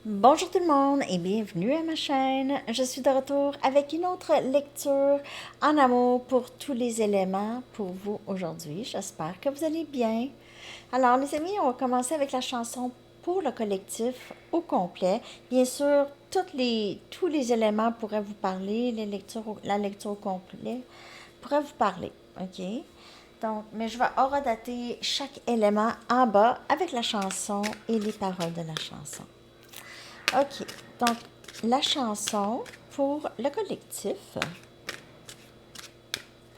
Bonjour tout le monde et bienvenue à ma chaîne. Je suis de retour avec une autre lecture en amour pour tous les éléments pour vous aujourd'hui. J'espère que vous allez bien. Alors les amis, on va commencer avec la chanson pour le collectif au complet. Bien sûr, tous les éléments pourraient vous parler, la lecture au complet pourrait vous parler. OK? Donc, mais je vais horodater chaque élément en bas avec la chanson et les paroles de la chanson. OK. Donc, la chanson pour le collectif.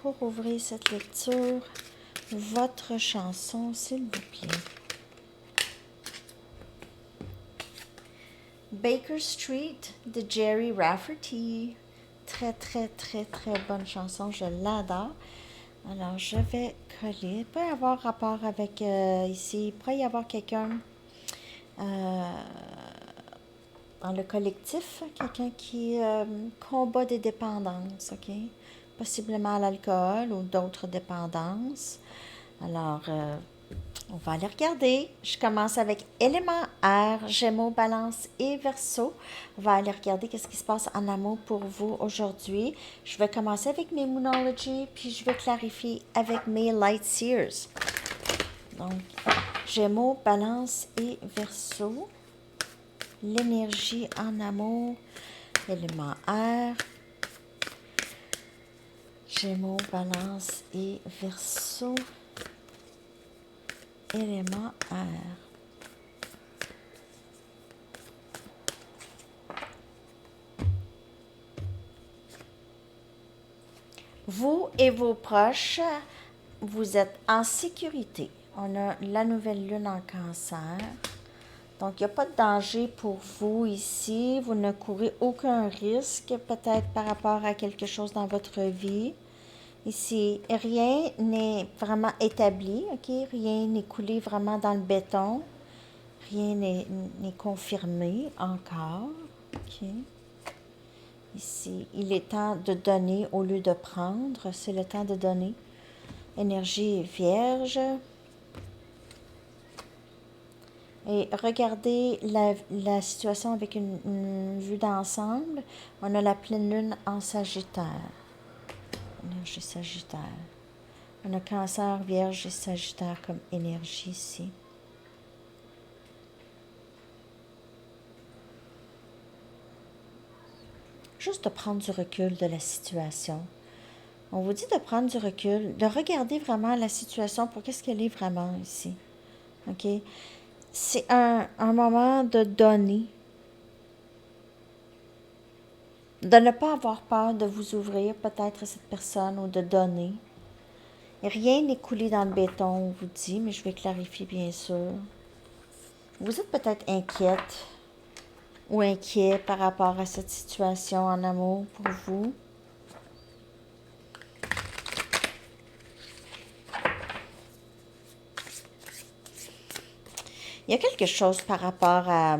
Pour ouvrir cette lecture, votre chanson, s'il vous plaît. Baker Street de Jerry Rafferty. Très, très, très, très bonne chanson. Je l'adore. Alors, je vais coller. Il peut y avoir rapport avec ici. Il pourrait y avoir quelqu'un dans le collectif, quelqu'un qui combat des dépendances, OK? Possiblement à l'alcool ou d'autres dépendances. Alors, on va aller regarder. Je commence avec élément air, Gémeaux, Balance et Verseau. On va aller regarder qu'est-ce qui se passe en amour pour vous aujourd'hui. Je vais commencer avec mes Moonology, puis je vais clarifier avec mes Light Seers. Donc, Gémeaux, Balance et Verseau. L'énergie en amour, élément air, Gémeaux, Balance et Verseau, élément air. Vous et vos proches, vous êtes en sécurité. On a la nouvelle lune en cancer. Donc, il n'y a pas de danger pour vous ici. Vous ne courez aucun risque, peut-être par rapport à quelque chose dans votre vie. Ici, rien n'est vraiment établi, OK? Rien n'est coulé vraiment dans le béton. Rien n'est confirmé encore, OK? Ici, il est temps de donner au lieu de prendre. C'est le temps de donner. Énergie vierge. Et regardez la situation avec une vue d'ensemble. On a la pleine lune en Sagittaire. Énergie Sagittaire. On a Cancer, Vierge et Sagittaire comme énergie ici. Juste de prendre du recul de la situation. On vous dit de prendre du recul, de regarder vraiment la situation pour qu'est-ce qu'elle est vraiment ici. OK? C'est un moment de donner, de ne pas avoir peur de vous ouvrir peut-être à cette personne ou de donner. Et rien n'est coulé dans le béton, on vous dit, mais je vais clarifier bien sûr. Vous êtes peut-être inquiète ou inquiet par rapport à cette situation en amour pour vous. Il y a quelque chose par rapport à...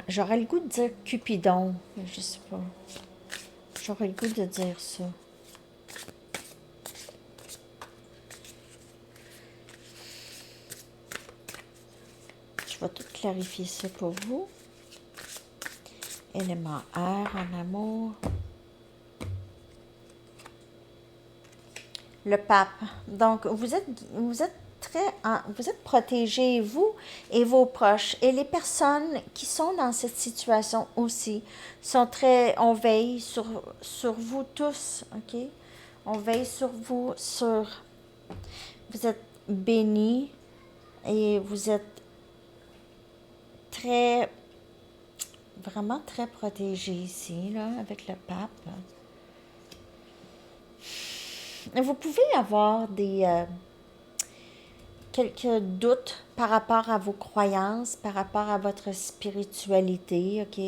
J'aurais le goût de dire Cupidon, mais je sais pas. J'aurais le goût de dire ça. Je vais tout clarifier ça pour vous. Élément air en amour. Le pape. Donc, vous êtes vous êtes protégés, vous et vos proches. Et les personnes qui sont dans cette situation aussi sont on veille sur vous tous, OK? On veille sur vous, vous êtes bénis et vous êtes très, vraiment très protégés ici, là, avec le pape. Vous pouvez avoir quelques doutes par rapport à vos croyances, par rapport à votre spiritualité, OK?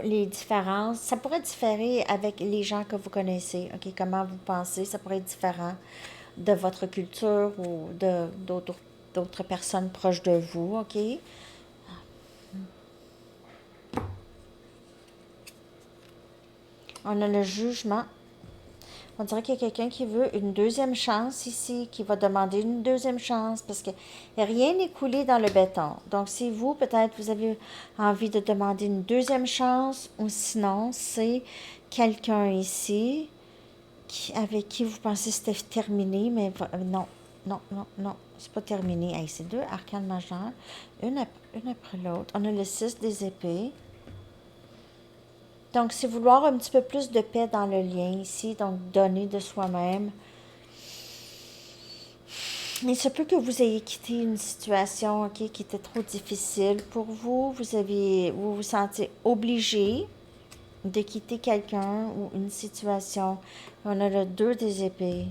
Les différences, ça pourrait différer avec les gens que vous connaissez, OK? Comment vous pensez, ça pourrait être différent de votre culture ou d'autres personnes proches de vous, OK? On a le jugement. On dirait qu'il y a quelqu'un qui veut une deuxième chance ici, qui va demander une deuxième chance parce que rien n'est coulé dans le béton. Donc, si vous, peut-être, vous avez envie de demander une deuxième chance ou sinon, c'est quelqu'un ici avec qui vous pensez que c'était terminé, mais non, non, non, non, c'est pas terminé. Hey, c'est deux arcanes majeures, une après l'autre. On a le 6 des épées. Donc, c'est vouloir un petit peu plus de paix dans le lien ici, donc donner de soi-même. Il se peut que vous ayez quitté une situation qui était trop difficile pour vous. Vous vous sentez obligé de quitter quelqu'un ou une situation. On a le 2 des épées.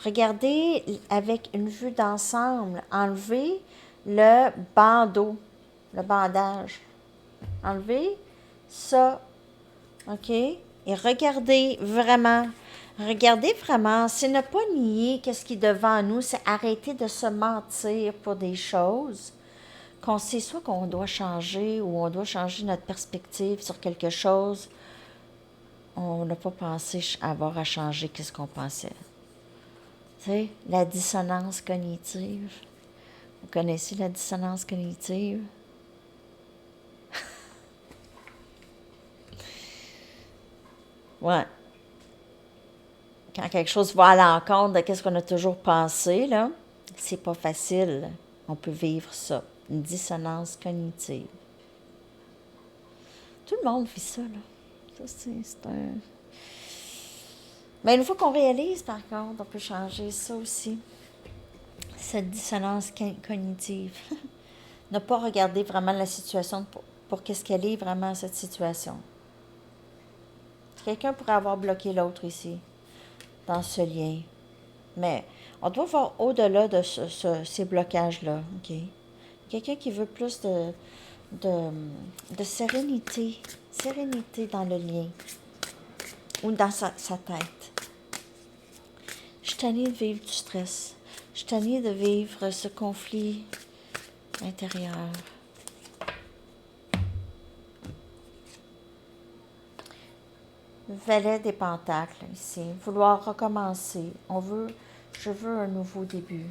Regardez avec une vue d'ensemble. Enlevez le bandeau, le bandage. Enlevez ça, OK? Et regardez vraiment, c'est ne pas nier qu'est-ce qui est devant nous, c'est arrêter de se mentir pour des choses qu'on sait soit qu'on doit changer ou on doit changer notre perspective sur quelque chose. On n'a pas pensé avoir à changer qu'est-ce qu'on pensait. Tu sais, la dissonance cognitive. Vous connaissez la dissonance cognitive? Ouais. Quand quelque chose va à l'encontre de ce qu'on a toujours pensé, là, c'est pas facile. On peut vivre ça. Une dissonance cognitive. Tout le monde vit ça, là. Ça, c'est un... Mais une fois qu'on réalise, par contre, on peut changer ça aussi. Cette dissonance cognitive. Ne pas regarder vraiment la situation pour qu'est-ce qu'elle est vraiment, cette situation. Quelqu'un pourrait avoir bloqué l'autre ici, dans ce lien. Mais on doit voir au-delà de ces blocages-là, OK? Quelqu'un qui veut plus de sérénité, sérénité dans le lien ou dans sa tête. Je suis tannée de vivre du stress. Je suis tannée de vivre ce conflit intérieur. Valet des pentacles ici. Vouloir recommencer. Je veux un nouveau début.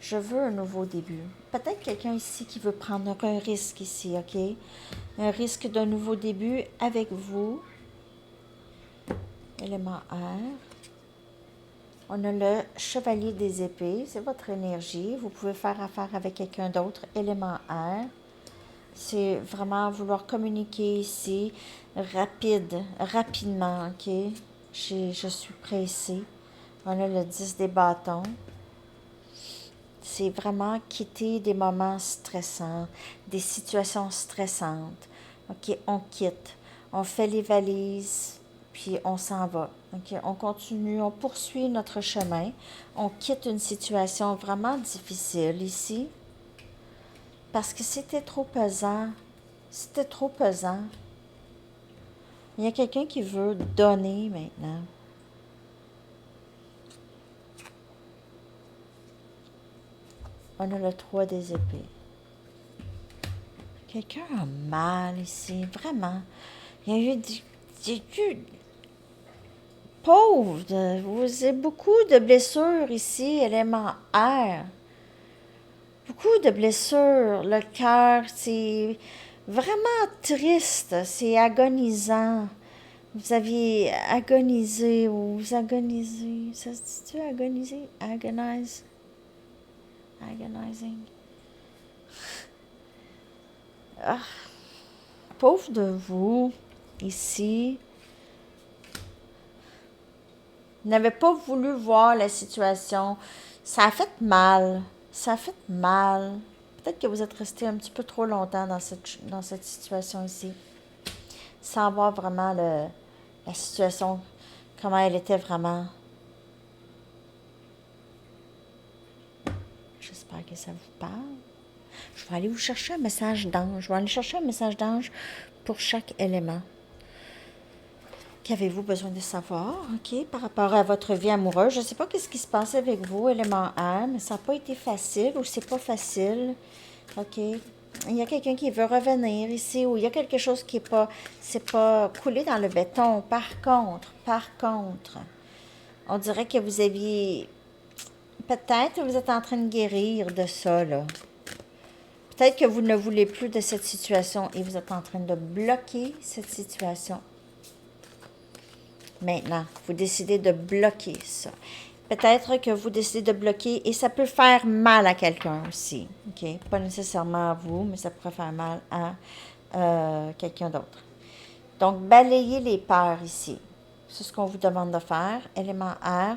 Je veux un nouveau début. Peut-être quelqu'un ici qui veut prendre un risque ici, OK? Un risque d'un nouveau début avec vous. Élément air. On a le chevalier des épées. C'est votre énergie. Vous pouvez faire affaire avec quelqu'un d'autre. Élément air. C'est vraiment vouloir communiquer ici, rapidement, OK? Je suis pressée. On a le 10 des bâtons. C'est vraiment quitter des moments stressants, des situations stressantes. OK, on quitte. On fait les valises, puis on s'en va. OK, on continue, on poursuit notre chemin. On quitte une situation vraiment difficile ici. Parce que c'était trop pesant. C'était trop pesant. Il y a quelqu'un qui veut donner maintenant. On a le 3 des épées. Quelqu'un a mal ici, vraiment. Il y a eu pauvre, vous avez beaucoup de blessures ici, élément air. Beaucoup de blessures. Le cœur, c'est vraiment triste, c'est agonisant. Vous aviez agonisé ou vous agonisez. Ça se dit-tu agoniser? Agonize. Agonizing. Ah, pauvre de vous, ici. Vous n'avez pas voulu voir la situation. Ça a fait mal. Ça a fait mal. Peut-être que vous êtes resté un petit peu trop longtemps dans cette situation ici. Sans voir vraiment la situation, comment elle était vraiment. J'espère que ça vous parle. Je vais aller vous chercher un message d'ange. Je vais aller chercher un message d'ange pour chaque élément. Qu'avez-vous besoin de savoir, OK, par rapport à votre vie amoureuse? Je ne sais pas ce qui se passe avec vous, élément air, mais ça n'a pas été facile ou c'est pas facile, OK? Il y a quelqu'un qui veut revenir ici ou il y a quelque chose qui est pas, c'est pas coulé dans le béton. Par contre, on dirait que vous aviez, peut-être que vous êtes en train de guérir de ça, là. Peut-être que vous ne voulez plus de cette situation et vous êtes en train de bloquer cette situation. Maintenant, vous décidez de bloquer ça. Peut-être que vous décidez de bloquer et ça peut faire mal à quelqu'un aussi. OK? Pas nécessairement à vous, mais ça pourrait faire mal à quelqu'un d'autre. Donc, balayez les peurs ici. C'est ce qu'on vous demande de faire. Élément R.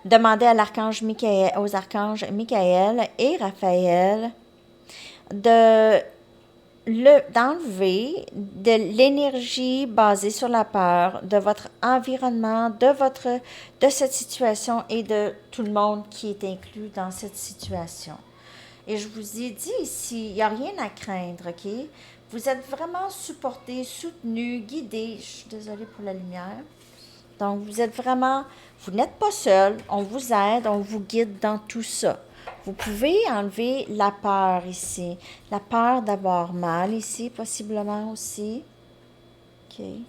Demandez à l'archange Michael, aux archanges Michael et Raphaël d'enlever de l'énergie basée sur la peur de votre environnement, de cette situation et de tout le monde qui est inclus dans cette situation. Et je vous ai dit ici, il n'y a rien à craindre, OK? Vous êtes vraiment supporté, soutenu, guidé. Je suis désolée pour la lumière. Donc, vous êtes vraiment, vous n'êtes pas seul, on vous aide, on vous guide dans tout ça. Vous pouvez enlever la peur ici, la peur d'avoir mal ici, possiblement aussi. OK. Et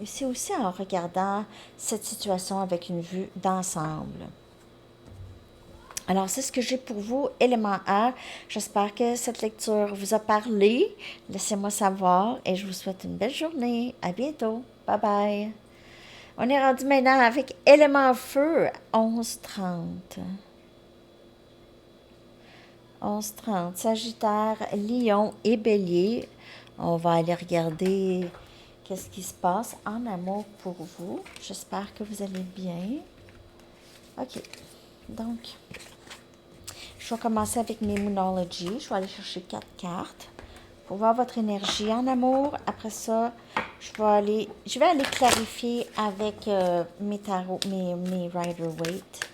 c'est aussi en regardant cette situation avec une vue d'ensemble. Alors, c'est ce que j'ai pour vous, élément A. J'espère que cette lecture vous a parlé. Laissez-moi savoir et je vous souhaite une belle journée. À bientôt. Bye bye. On est rendu maintenant avec élément feu, 11h30. 11h30, Sagittaire, Lion et Bélier. On va aller regarder qu'est-ce qui se passe en amour pour vous. J'espère que vous allez bien. OK. Donc, je vais commencer avec mes Moonology. Je vais aller chercher 4 cartes pour voir votre énergie en amour. Après ça, je vais aller clarifier avec mes tarots, mes Rider-Waite.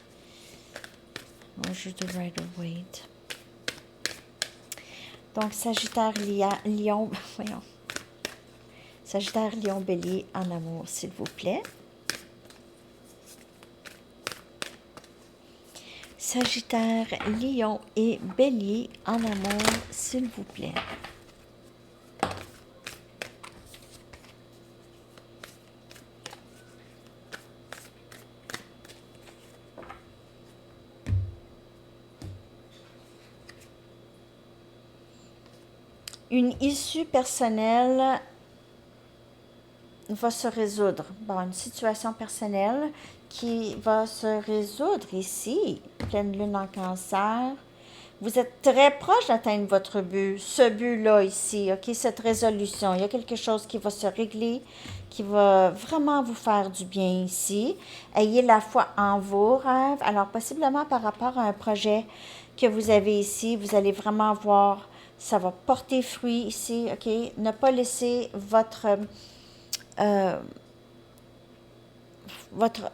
Mon jeu de Rider-Waite. Donc, Sagittaire, Lion, voyons. Sagittaire, Lion, Bélier en amour, s'il vous plaît. Sagittaire, Lion et Bélier en amour, s'il vous plaît. Une issue personnelle va se résoudre. Bon, une situation personnelle qui va se résoudre ici, pleine lune en cancer. Vous êtes très proche d'atteindre votre but, ce but-là ici, OK, cette résolution. Il y a quelque chose qui va se régler, qui va vraiment vous faire du bien ici. Ayez la foi en vos rêves. Alors, possiblement par rapport à un projet que vous avez ici, vous allez vraiment voir, ça va porter fruit ici, OK? Ne pas laisser votre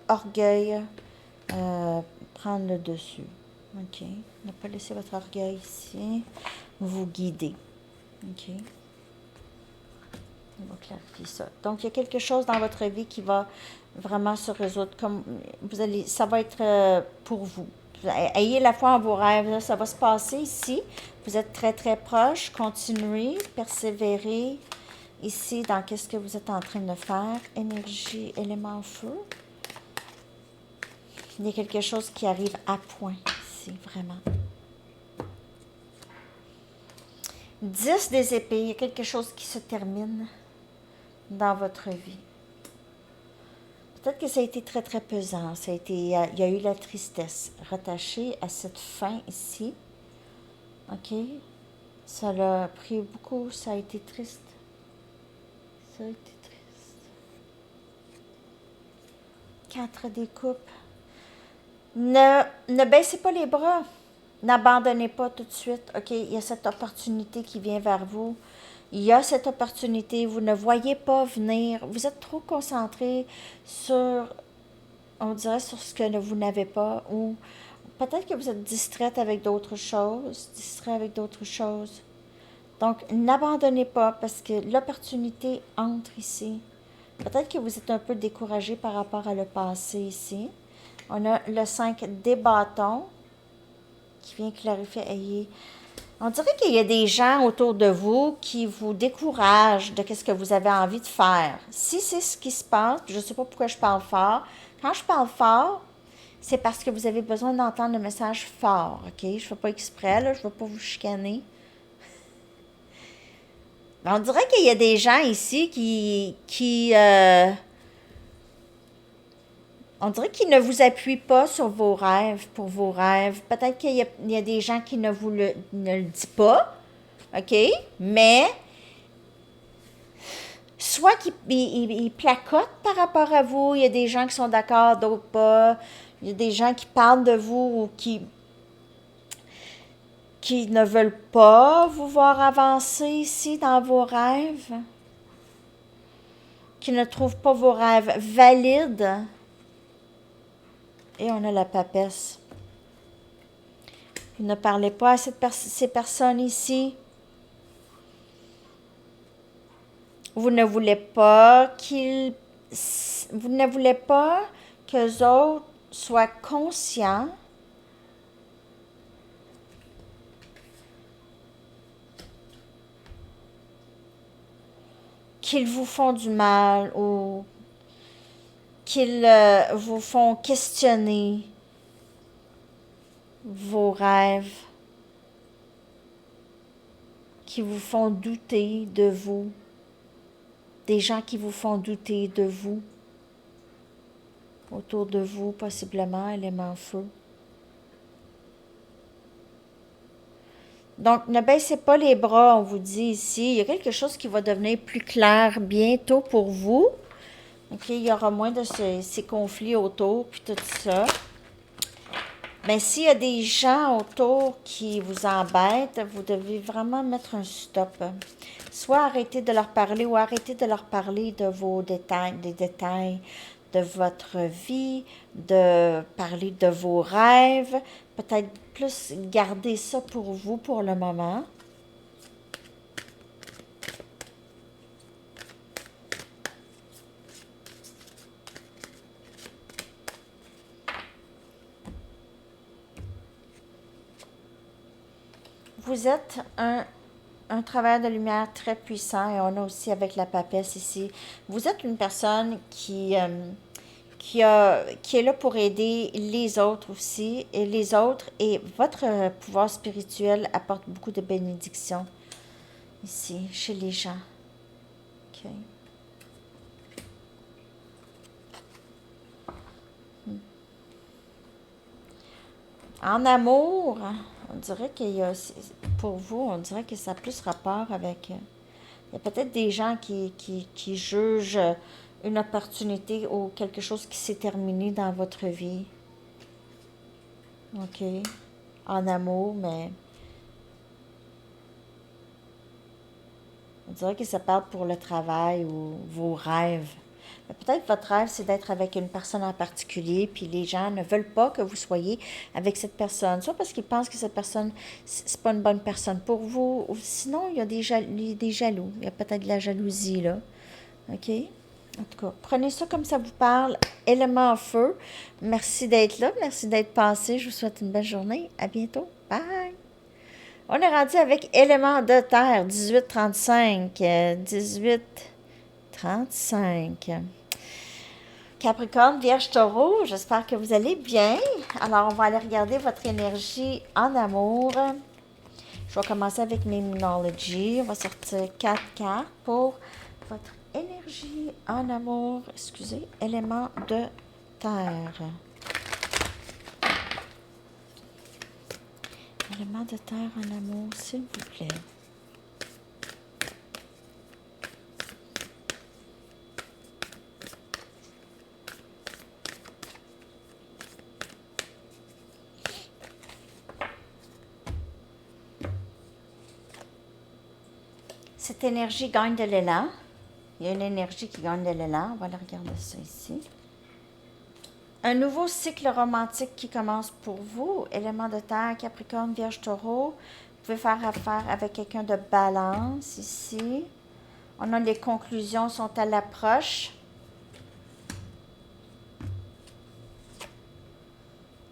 orgueil prendre le dessus. OK. Ne pas laisser votre orgueil ici vous guider. OK. On va clarifier ça. Donc, il y a quelque chose dans votre vie qui va vraiment se résoudre. Comme vous allez, ça va être pour vous. Ayez la foi en vos rêves. Là, ça va se passer ici. Vous êtes très, très proche. Continuez, persévérez ici dans qu'est-ce que vous êtes en train de faire. Énergie, élément feu. Il y a quelque chose qui arrive à point ici, vraiment. 10 des épées, il y a quelque chose qui se termine dans votre vie. Peut-être que ça a été très, très pesant. Il y a eu la tristesse rattachée à cette fin ici. OK? Ça l'a pris beaucoup, ça a été triste. Ça a été triste. 4 des coupes. Ne baissez pas les bras. N'abandonnez pas tout de suite. OK? Il y a cette opportunité qui vient vers vous. Il y a cette opportunité. Vous ne voyez pas venir. Vous êtes trop concentré sur, on dirait, sur ce que vous n'avez pas. Ou peut-être que vous êtes distraite avec d'autres choses. Distrait avec d'autres choses. Donc, n'abandonnez pas parce que l'opportunité entre ici. Peut-être que vous êtes un peu découragé par rapport à le passé ici. On a le 5 des bâtons qui vient clarifier. On dirait qu'il y a des gens autour de vous qui vous découragent de ce que vous avez envie de faire. Si c'est ce qui se passe, je ne sais pas pourquoi je parle fort. Quand je parle fort, c'est parce que vous avez besoin d'entendre le message fort, OK? Je ne fais pas exprès, là, je ne vais pas vous chicaner. On dirait qu'il y a des gens ici on dirait qu'ils ne vous appuient pas sur vos rêves, pour vos rêves. Peut-être qu'il y a des gens qui ne le disent pas, OK? Mais soit qu'ils placotent par rapport à vous, il y a des gens qui sont d'accord, d'autres pas. Il y a des gens qui parlent de vous ou qui ne veulent pas vous voir avancer ici dans vos rêves, qui ne trouvent pas vos rêves valides. Et on a la papesse. Vous ne parlez pas à ces personnes ici. Vous ne voulez pas qu'eux autres soient conscients qu'ils vous font du mal ou qu'ils vous font questionner vos rêves, qui vous font douter de vous, des gens qui vous font douter de vous, autour de vous, possiblement, élément feu. Donc, ne baissez pas les bras, on vous dit ici. Il y a quelque chose qui va devenir plus clair bientôt pour vous. OK, il y aura moins de ces conflits autour, puis tout ça. Mais s'il y a des gens autour qui vous embêtent, vous devez vraiment mettre un stop. Soit arrêter de leur parler ou arrêter de leur parler de vos détails, des détails de votre vie, de parler de vos rêves. Peut-être plus garder ça pour vous pour le moment. Vous êtes un travailleur de lumière très puissant et on a aussi avec la papesse ici. Vous êtes une personne qui est là pour aider les autres aussi et les autres et votre pouvoir spirituel apporte beaucoup de bénédictions ici chez les gens. OK. En amour, on dirait qu'il y a, pour vous, on dirait que ça a plus rapport avec, il y a peut-être des gens qui jugent une opportunité ou quelque chose qui s'est terminé dans votre vie. OK. En amour, mais on dirait que ça parle pour le travail ou vos rêves. Mais peut-être votre rêve, c'est d'être avec une personne en particulier, puis les gens ne veulent pas que vous soyez avec cette personne. Soit parce qu'ils pensent que cette personne, c'est pas une bonne personne pour vous, ou sinon, il y a des jaloux. Il y a peut-être de la jalousie, là. OK? En tout cas, prenez ça comme ça vous parle. Élément feu. Merci d'être là. Merci d'être passé. Je vous souhaite une belle journée. À bientôt. Bye! On est rendu avec élément de terre, 1835. 1835. Capricorne, Vierge, Taureau, j'espère que vous allez bien. Alors, on va aller regarder votre énergie en amour. Je vais commencer avec mes Numerology. On va sortir 4 cartes pour votre énergie en amour. Excusez, élément de terre. Élément de terre en amour, s'il vous plaît. Cette énergie gagne de l'élan. Il y a une énergie qui gagne de l'élan. On va aller regarder ça ici. Un nouveau cycle romantique qui commence pour vous. Élément de terre, Capricorne, Vierge, Taureau. Vous pouvez faire affaire avec quelqu'un de balance ici. On a les conclusions sont à l'approche.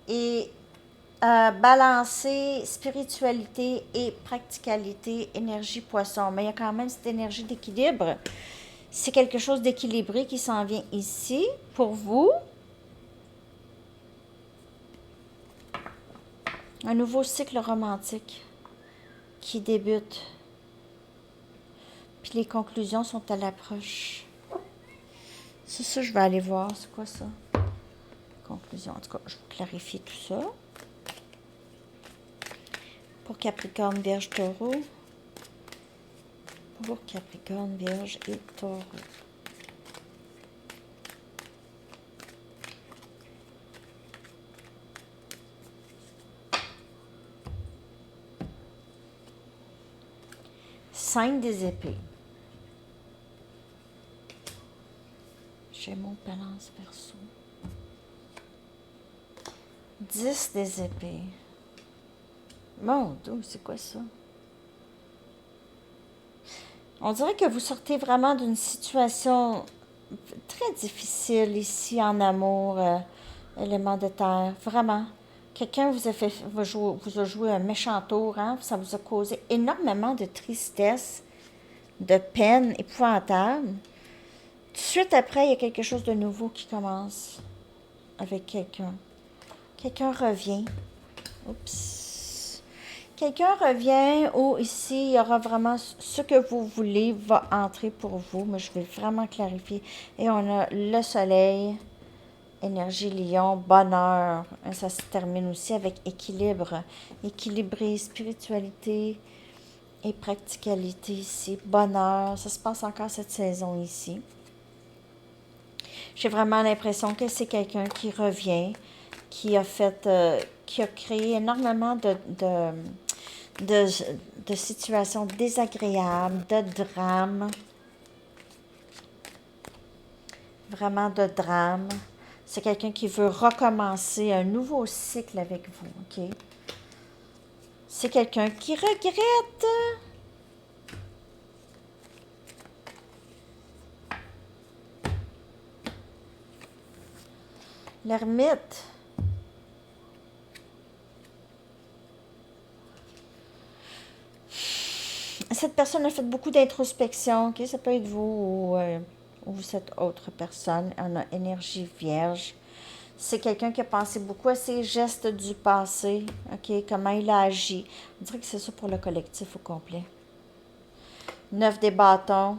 Et balancer spiritualité et practicalité, énergie poisson. Mais il y a quand même cette énergie d'équilibre. C'est quelque chose d'équilibré qui s'en vient ici pour vous. Un nouveau cycle romantique qui débute. Puis les conclusions sont à l'approche. C'est ça, je vais aller voir. C'est quoi ça? Conclusion. En tout cas, je vais clarifier tout ça. Pour Capricorne, Vierge, Taureau. Pour Capricorne, Vierge et Taureau. Cinq des épées. Gémeaux, Balance, Verseau. 10 des épées. Mon Dieu, c'est quoi ça? On dirait que vous sortez vraiment d'une situation très difficile ici en amour, élément de terre. Vraiment. Quelqu'un vous a joué un méchant tour, hein? Ça vous a causé énormément de tristesse, de peine épouvantable. Tout de suite après, il y a quelque chose de nouveau qui commence avec quelqu'un. Quelqu'un revient. Oups. Quelqu'un revient ou ici, il y aura vraiment ce que vous voulez va entrer pour vous, mais je vais vraiment clarifier. Et on a le soleil, énergie lion, bonheur. Ça se termine aussi avec équilibre. Équilibré, spiritualité et practicalité ici. Bonheur, ça se passe encore cette saison ici. J'ai vraiment l'impression que c'est quelqu'un qui revient, qui a fait, qui a créé énormément de situations désagréables, de drames, vraiment de drames. C'est quelqu'un qui veut recommencer un nouveau cycle avec vous, ok? C'est quelqu'un qui regrette. L'ermite. Cette personne a fait beaucoup d'introspection, ok? Ça peut être vous ou cette autre personne. On a énergie vierge. C'est quelqu'un qui a pensé beaucoup à ses gestes du passé, ok? Comment il a agi. On dirait que c'est ça pour le collectif au complet. 9 des bâtons.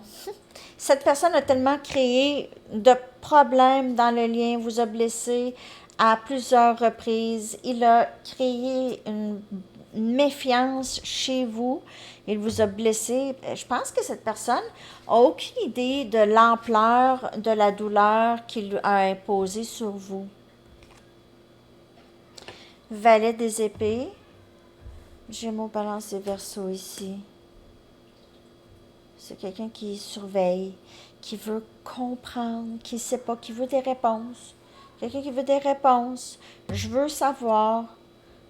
Cette personne a tellement créé de problèmes dans le lien, vous a blessé à plusieurs reprises. Il a créé une méfiance chez vous. Il vous a blessé. Je pense que cette personne n'a aucune idée de l'ampleur de la douleur qu'il a imposée sur vous. Valet des épées. Gémeaux, Balance et Verseau ici. C'est quelqu'un qui surveille, qui veut comprendre, qui ne sait pas, qui veut des réponses. Quelqu'un qui veut des réponses. Je veux savoir.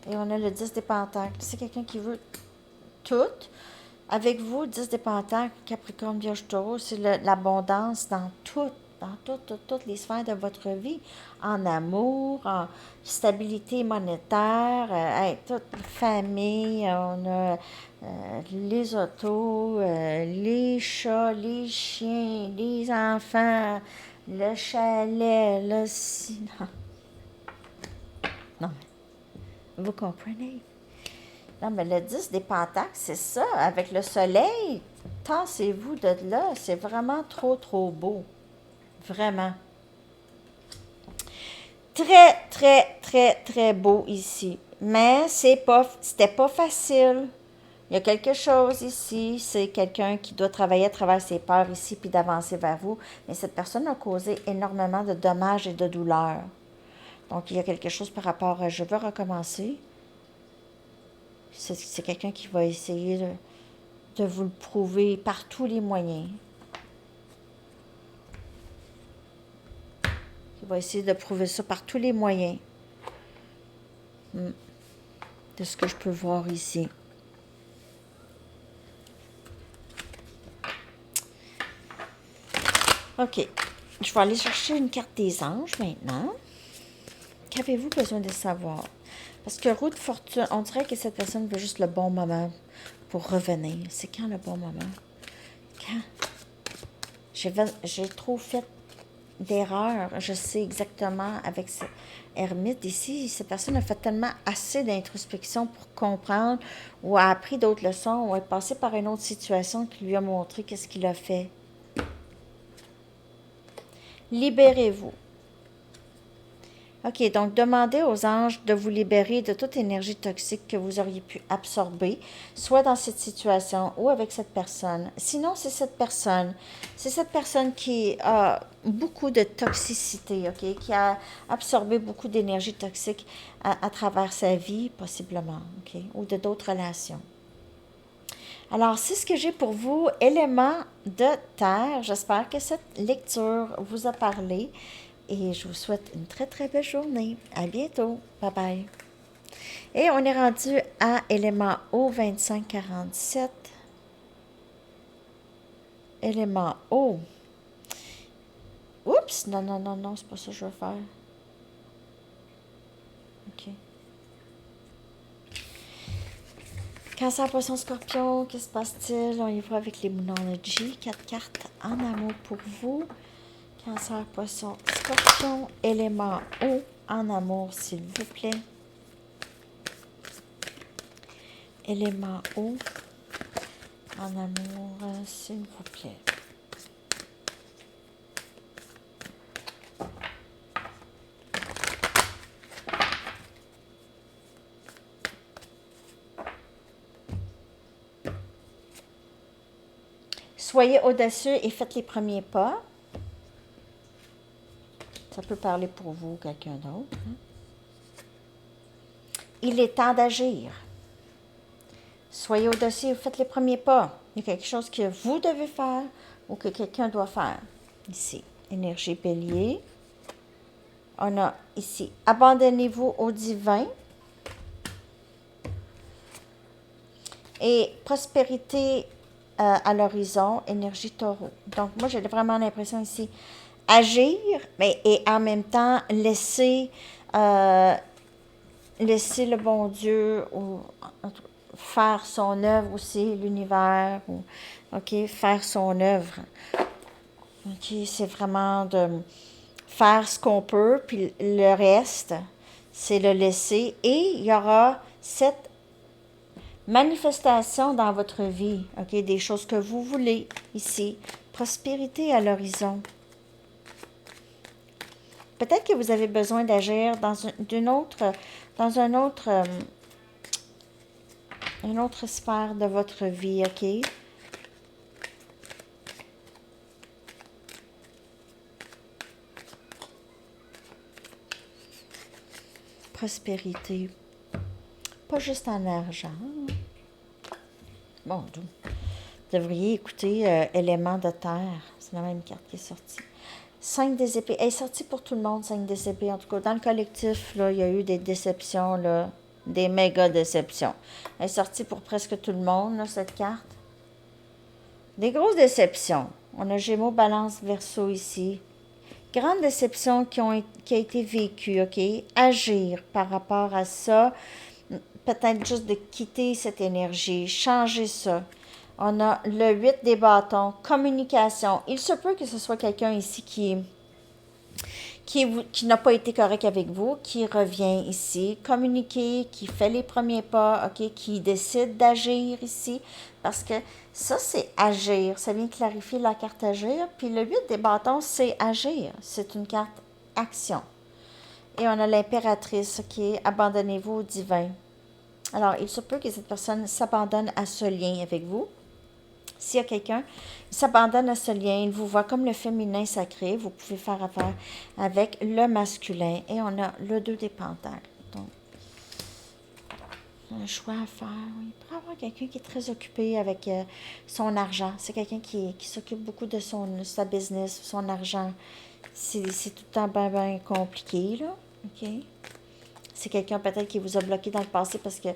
Et on a le 10 des pentacles. C'est quelqu'un qui veut tout. Avec vous, 10 des pentacles, Capricorne, Vierge, Taureau, c'est l'abondance dans toutes les sphères de votre vie. En amour, en stabilité monétaire, toute famille, on a les autos, les chats, les chiens, les enfants, le chalet, le... Non, non, vous comprenez? Non, mais le 10 des pentacles, c'est ça. Avec le soleil, tassez-vous de là. C'est vraiment trop, trop beau. Vraiment. Très, très, très, très beau ici. Mais c'était pas facile. Il y a quelque chose ici. C'est quelqu'un qui doit travailler à travers ses peurs ici puis d'avancer vers vous. Mais cette personne a causé énormément de dommages et de douleurs. Donc, il y a quelque chose par rapport à « je veux recommencer ». C'est quelqu'un qui va essayer de vous le prouver par tous les moyens. Il va essayer de prouver ça par tous les moyens. De ce que je peux voir ici. OK. Je vais aller chercher une carte des anges maintenant. Qu'avez-vous besoin de savoir? Parce que roue de fortune, on dirait que cette personne veut juste le bon moment pour revenir. C'est quand le bon moment? Quand? J'ai trop fait d'erreurs. Je sais exactement avec ce ermite ici, cette personne a fait tellement assez d'introspection pour comprendre ou a appris d'autres leçons ou est passé par une autre situation qui lui a montré qu'est-ce qu'il a fait. Libérez-vous. OK, donc demandez aux anges de vous libérer de toute énergie toxique que vous auriez pu absorber, soit dans cette situation ou avec cette personne. Sinon, c'est cette personne qui a beaucoup de toxicité, OK, qui a absorbé beaucoup d'énergie toxique à travers sa vie, possiblement, OK, ou de d'autres relations. Alors, c'est ce que j'ai pour vous, éléments de terre. J'espère que cette lecture vous a parlé. Et je vous souhaite une très très belle journée. À bientôt. Bye bye. Et on est rendu à élément O 2547. Élément O. Oups! Non, non, non, non, c'est pas ça que je veux faire. OK. Cancer, poisson, scorpion, que se passe-t-il? On y va avec les Moonology. 4 cartes en amour pour vous. Cancer, poisson, scorpion, élément eau en amour, s'il vous plaît. Élément eau en amour, s'il vous plaît. Soyez audacieux et faites les premiers pas. Ça peut parler pour vous ou quelqu'un d'autre. Il est temps d'agir. Soyez audacieux et faites les premiers pas. Il y a quelque chose que vous devez faire ou que quelqu'un doit faire. Ici, énergie bélier. On a ici, abandonnez-vous au divin. Et prospérité à l'horizon, énergie taureau. Donc, moi, j'ai vraiment l'impression ici, agir, mais et en même temps, laisser le bon Dieu ou, faire son œuvre aussi, l'univers, ou, OK, faire son œuvre. OK, c'est vraiment de faire ce qu'on peut, puis le reste, c'est le laisser. Et il y aura cette manifestation dans votre vie, OK, des choses que vous voulez ici. Prospérité à l'horizon. Peut-être que vous avez besoin d'agir dans une autre sphère de votre vie, OK? Prospérité. Pas juste en argent. Bon, vous devriez écouter Éléments de terre. C'est la même carte qui est sortie. 5 des épées. Elle est sortie pour tout le monde, 5 des épées. En tout cas, dans le collectif, là, il y a eu des déceptions, là, des méga déceptions. Elle est sortie pour presque tout le monde, là, cette carte. Des grosses déceptions. On a Gémeaux, Balance, Verseau ici. Grande déception qui a été vécue, OK? Agir par rapport à ça. Peut-être juste de quitter cette énergie, changer ça. On a le 8 des bâtons, communication. Il se peut que ce soit quelqu'un ici qui n'a pas été correct avec vous, qui revient ici, communiquer, qui fait les premiers pas, OK, qui décide d'agir ici, parce que ça, c'est agir. Ça vient clarifier la carte agir. Puis le 8 des bâtons, c'est agir. C'est une carte action. Et on a l'impératrice, OK, abandonnez-vous au divin. Alors, il se peut que cette personne s'abandonne à ce lien avec vous. S'il y a quelqu'un qui s'abandonne à ce lien, il vous voit comme le féminin sacré, vous pouvez faire affaire avec le masculin. Et on a le 2 des pentacles. Donc, un choix à faire. Il pourrait y avoir quelqu'un qui est très occupé avec son argent. C'est quelqu'un qui s'occupe beaucoup de sa business, son argent. C'est tout le temps bien compliqué, là. OK? C'est quelqu'un peut-être qui vous a bloqué dans le passé parce que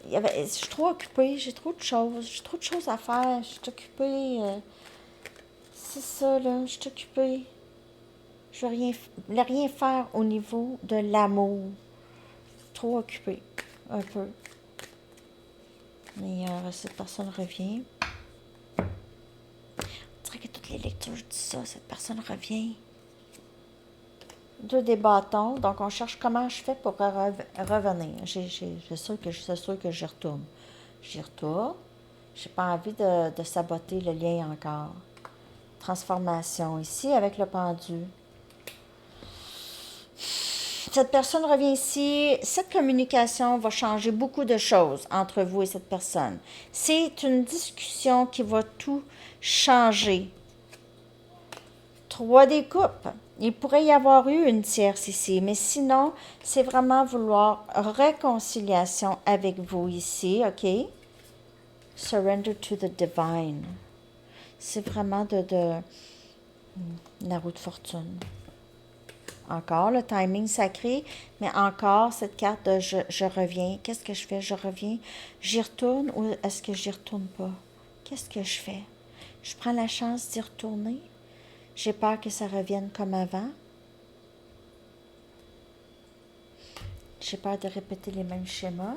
je suis trop occupée, j'ai trop de choses à faire, je suis occupée. C'est ça, là, je suis occupée. Je ne veux rien faire au niveau de l'amour. Trop occupé, un peu. Mais cette personne revient. On dirait que toutes les lectures, je dis ça, cette personne revient. 2 des bâtons, donc on cherche comment je fais pour revenir. C'est sûr que j'y retourne. J'y retourne. J'ai pas envie de saboter le lien encore. Transformation ici avec le pendu. Cette personne revient ici. Cette communication va changer beaucoup de choses entre vous et cette personne. C'est une discussion qui va tout changer. 3 des coupes. Il pourrait y avoir eu une tierce ici, mais sinon, c'est vraiment vouloir réconciliation avec vous ici, OK? Surrender to the divine. C'est vraiment la roue de fortune. Encore le timing sacré, mais encore cette carte de je reviens. Qu'est-ce que je fais? Je reviens. J'y retourne ou est-ce que j'y retourne pas? Qu'est-ce que je fais? Je prends la chance d'y retourner. J'ai peur que ça revienne comme avant. J'ai peur de répéter les mêmes schémas.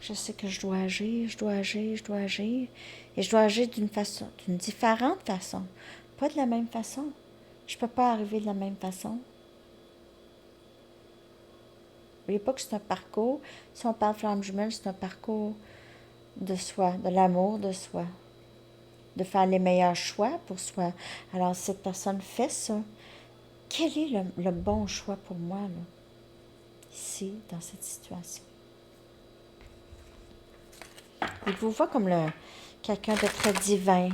Je sais que je dois agir. Et je dois agir d'une différente façon. Pas de la même façon. Je ne peux pas arriver de la même façon. N'oubliez pas que c'est un parcours. Si on parle flamme jumelle, c'est un parcours de soi, de l'amour de soi. De faire les meilleurs choix pour soi. Alors, cette personne fait ça. Quel est le bon choix pour moi, là? Ici, dans cette situation. Il vous voit comme quelqu'un de très divin.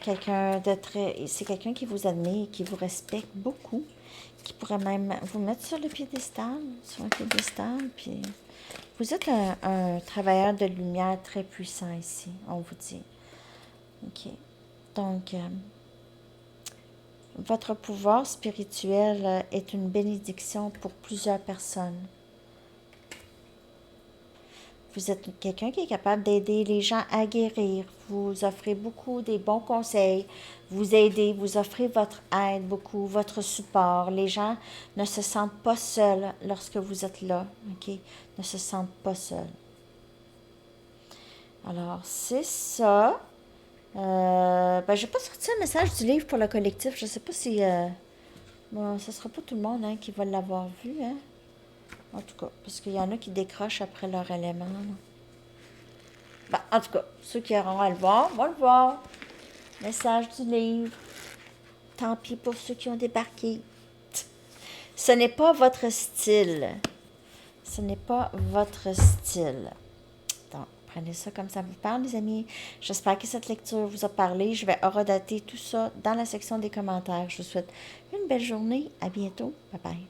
C'est quelqu'un qui vous admire, qui vous respecte beaucoup, qui pourrait même vous mettre sur un piédestal, puis vous êtes un travailleur de lumière très puissant ici, on vous dit. OK. Donc, votre pouvoir spirituel est une bénédiction pour plusieurs personnes. Vous êtes quelqu'un qui est capable d'aider les gens à guérir. Vous offrez beaucoup des bons conseils. Vous aidez, vous offrez votre aide beaucoup, votre support. Les gens ne se sentent pas seuls lorsque vous êtes là. OK? Ne se sentent pas seuls. Alors, c'est ça. Je n'ai pas sorti un message du livre pour le collectif. Je ne sais pas si... bon, ce ne sera pas tout le monde qui va l'avoir vu, hein? En tout cas, parce qu'il y en a qui décrochent après leur élément. En tout cas, ceux qui auront à le voir, vont le voir. Message du livre. Tant pis pour ceux qui ont débarqué. Ce n'est pas votre style. Ce n'est pas votre style. Donc, prenez ça comme ça vous parle, les amis. J'espère que cette lecture vous a parlé. Je vais horodater tout ça dans la section des commentaires. Je vous souhaite une belle journée. À bientôt. Bye bye.